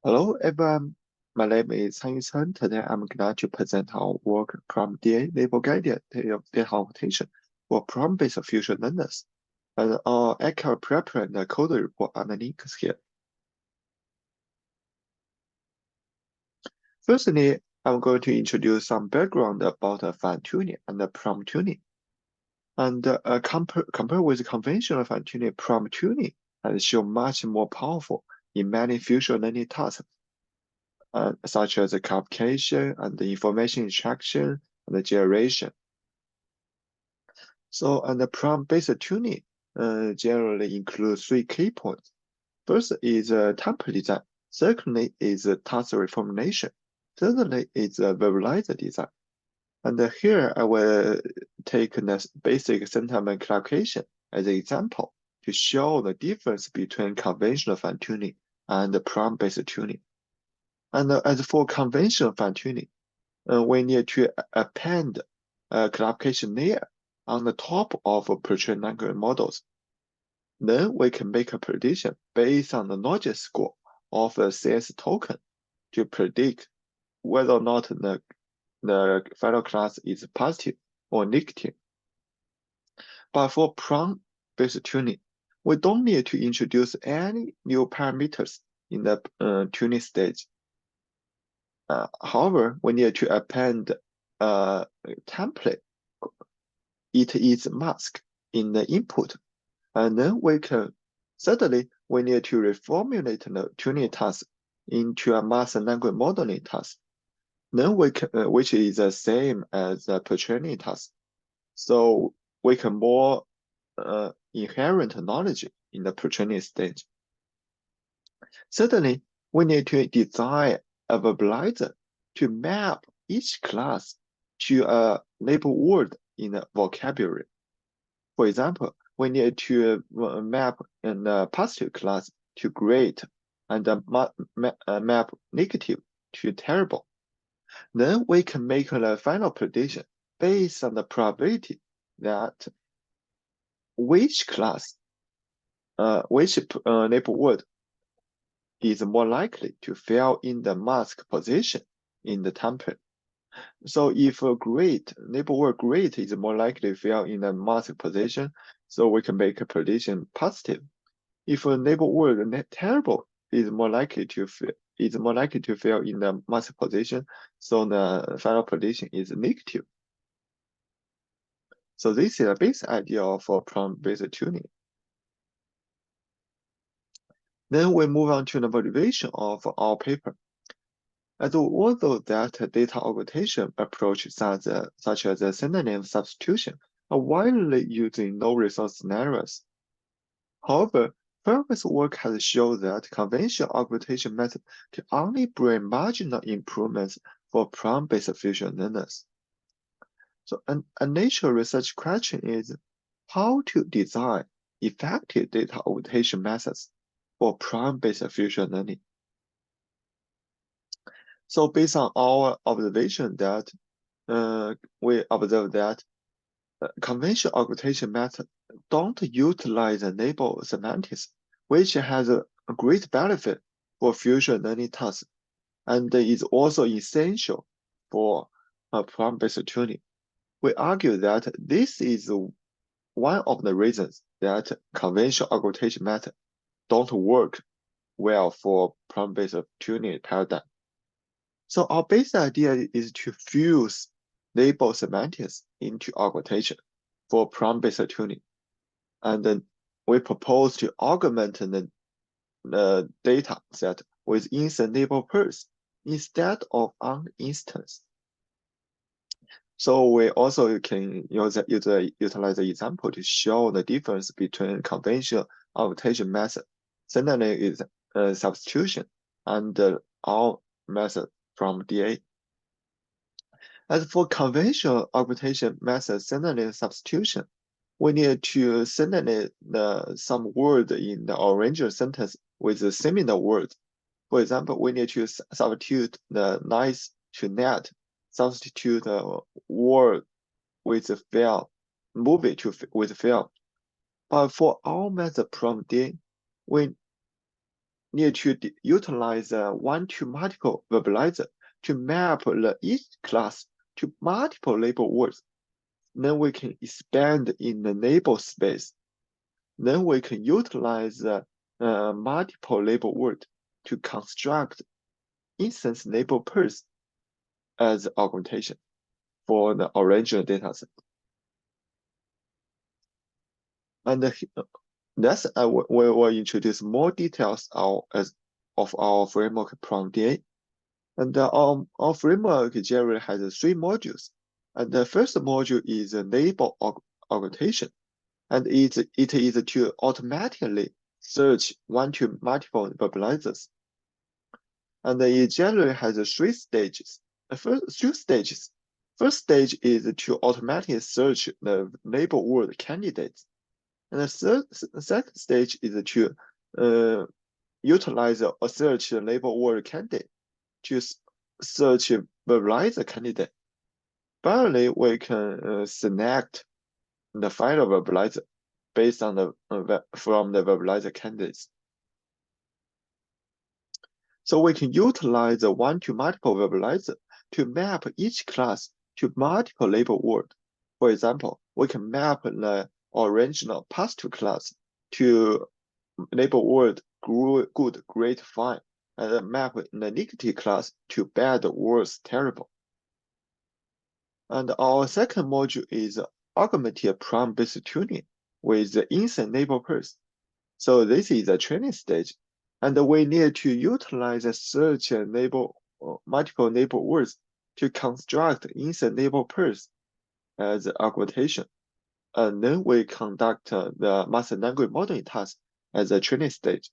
Hello everyone, my name is Han Yuchen. Today I'm glad to present our work PromptDA label guided data augmentation for prompt-based fusion learners. And our accurate prepper and code report are the links here. Firstly, I'm going to introduce some background about fine-tuning and prompt tuning. And compare with conventional fine-tuning, prompt tuning has shown much more powerful in many fusion learning tasks. Such as the communication and the information extraction and the generation. So, and the prompt-based tuning generally includes three key points. First is template design. Secondly is task reformulation. Thirdly is verbalizer design. And here I will take the basic sentiment clarification as an example to show the difference between conventional fine-tuning and prompt-based tuning. And as for conventional fine-tuning, we need to append a classification layer on the top of pre-trained language models. Then we can make a prediction based on the logic score of the CS token to predict whether or not the final class is positive or negative. But for prompt-based tuning, we don't need to introduce any new parameters in the tuning stage. However, we need to append a template. It is mask in the input, and then suddenly we need to reformulate the tuning task into a master language modeling task. Then which is the same as the pre-training task. So we can more inherent knowledge in the pre-training stage. Certainly, we need to design a verbalizer to map each class to a label word in the vocabulary. For example, we need to map a positive class to great and map negative to terrible. Then we can make the final prediction based on the probability that which class, which label word is more likely to fail in the mask position in the template. So if a great label word great is more likely to fail in the mask position, so we can make a prediction positive. If a label word terrible is more likely to fail in the mask position, so the final prediction is negative. So this is a basic idea of prompt-based tuning. Then we move on to the motivation of our paper. Although that data augmentation approach such as a synonym substitution are widely used in low-resource scenarios. However, previous work has shown that conventional augmentation method can only bring marginal improvements for prompt-based fusion learners. So a natural research question is how to design effective data augmentation methods for prompt-based fusion learning. So based on our observation that we observe that conventional augmentation method don't utilize the label semantics, which has a great benefit for fusion learning tasks and is also essential for prompt-based tuning. We argue that this is one of the reasons that conventional augmentation method don't work well for prompt-based tuning paradigm. So our basic idea is to fuse label semantics into augmentation for prompt-based tuning. And then we propose to augment the data set with instant label pairs instead of on instance. So we also can utilize the example to show the difference between conventional augmentation method, synonym is substitution, and our method PromptDA. As for conventional augmentation method synonym substitution, we need to synonym some word in the original sentence with a similar word. For example, we need to substitute the nice to net, substitute the word with fail, movie with fail. But for our method PromptDA, we need to utilize one-to-multiple verbalizer to map each class to multiple label words. Then we can expand in the label space. Then we can utilize multiple label word to construct instance label pairs as augmentation for the original dataset. And that's we will introduce more details of our framework PromptDA. And our framework generally has 3 modules. And the first module is label augmentation. And it is to automatically search one-to-multiple verbalizers. And it generally has 3 stages. First stage is to automatically search the label word candidates. And the second stage is to utilize a search label word candidate to search verbalizer candidate. Finally, we can select the final verbalizer based on from the verbalizer candidates. So we can utilize the one-to-multiple verbalizer to map each class to multiple label word. For example, we can map the original past class to label word good, great, fine, and map the negative class to bad, worse, terrible. And our second module is augmented prompt-based tuning with the instant label pairs. So this is the training stage, and we need to utilize a search and label multiple label words to construct instant label pairs as augmentation. And then we conduct the master language modeling task as a training stage.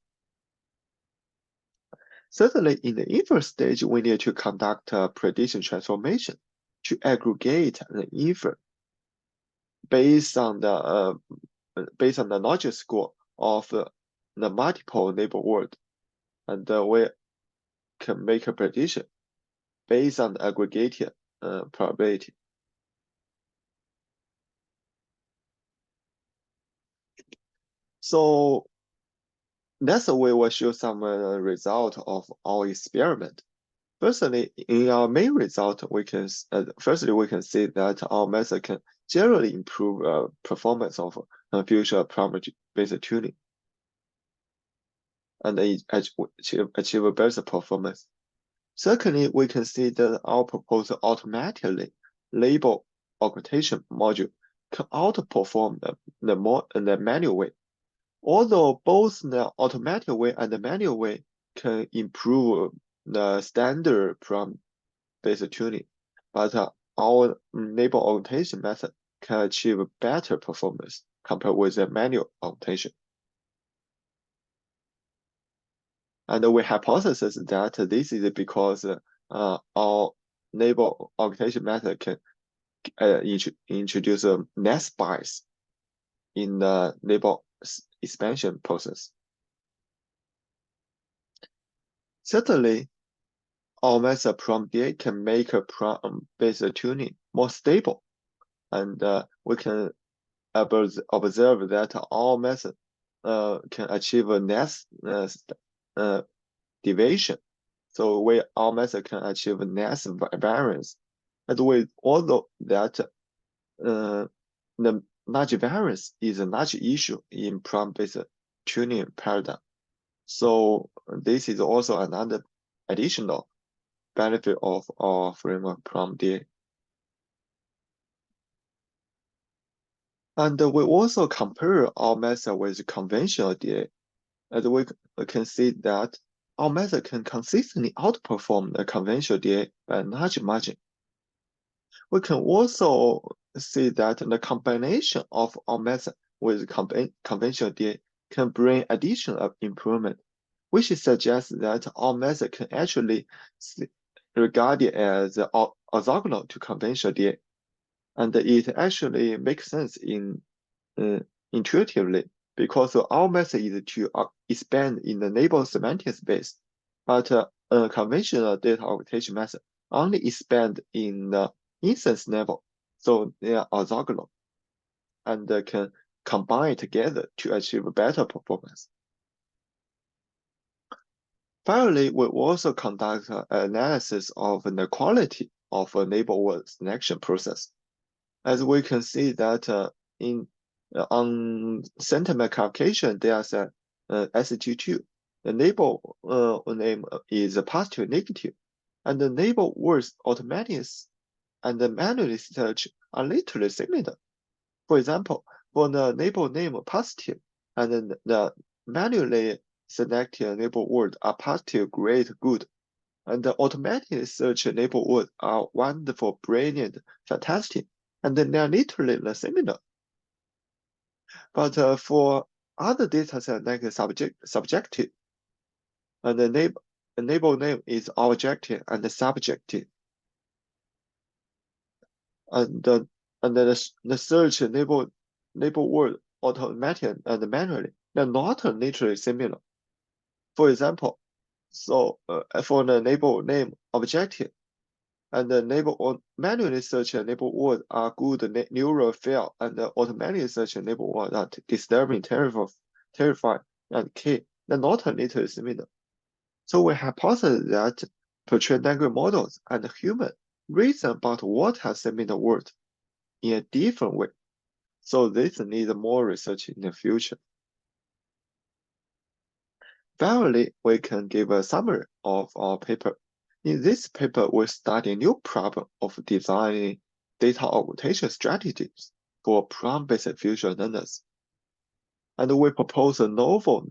Certainly, in the inference stage, we need to conduct a prediction transformation to aggregate the inference based on the knowledge score of the multiple label word, and we can make a prediction based on the aggregated probability. So that's the way we'll show some result of our experiment. Firstly, in our main result, we can see that our method can generally improve performance of future prompt-based tuning and achieve better performance. Secondly, we can see that our proposed automatically label augmentation module can outperform the manual way. Although both the automatic way and the manual way can improve the standard prompt-based tuning, but our label augmentation method can achieve better performance compared with the manual augmentation. And we hypothesize that this is because our label augmentation method can introduce less bias in the label expansion process. Certainly, our method PromptDA can make a prompt-based tuning more stable, and we can observe that our method can achieve a less deviation. So our method can achieve less variance, and although that the large variance is a large issue in prompt-based tuning paradigm. So this is also another additional benefit of our framework PromptDA. And we also compare our method with conventional DA, and we can see that our method can consistently outperform the conventional DA by a large margin. We can also see that the combination of our method with conventional DA can bring additional improvement, which suggests that our method can actually be regarded as orthogonal to conventional DA. And it actually makes sense intuitively, because our method is to expand in the label semantic space, but a conventional data augmentation method only expand in the instance level, so they are orthogonal and can combine together to achieve better performance. Finally, we also conduct analysis of the quality of a neighborhood selection process. As we can see that on sentiment calculation, there's a SG2. The neighbor name is positive, negative, and the neighbor words automatic and the manually search are literally similar. For example, for the neighbor name positive and then the manually selected neighbor word are positive, great, good, and the automatically search neighbor word are wonderful, brilliant, fantastic, and then they are literally similar. But for other data set like subjective, and the neighbor name is objective and subjective, and the search neighbor word automatic and manually, they're not literally similar. For example, so for the neighbor name objective and the neighbor manually search neighbor word are good, neural fail, and the automatically search neighbor word are disturbing, terrifying, and key. They're not literally similar. So we hypothesize that pre-trained language models and human reason about what has similar words in a different way. So this needs more research in the future. Finally, we can give a summary of our paper. In this paper, we study a new problem of designing data augmentation strategies for prompt-based future learners. And we propose a novel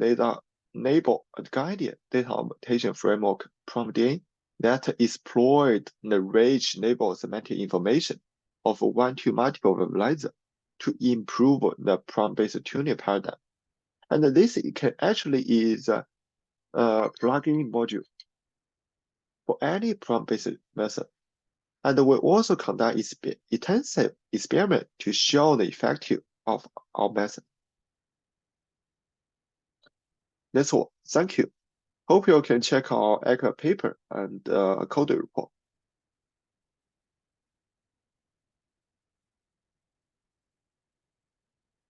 neighbor-guided data augmentation framework, PromptDA, that exploit the rich neighbor semantic information of one-to-multiple verbalizer to improve the prompt-based tuning paradigm. And this can actually is a plugin module for any prompt-based method. And we also conduct intensive experiment to show the effective of our method. That's all. Thank you. Hope you can check our EACL paper and code report.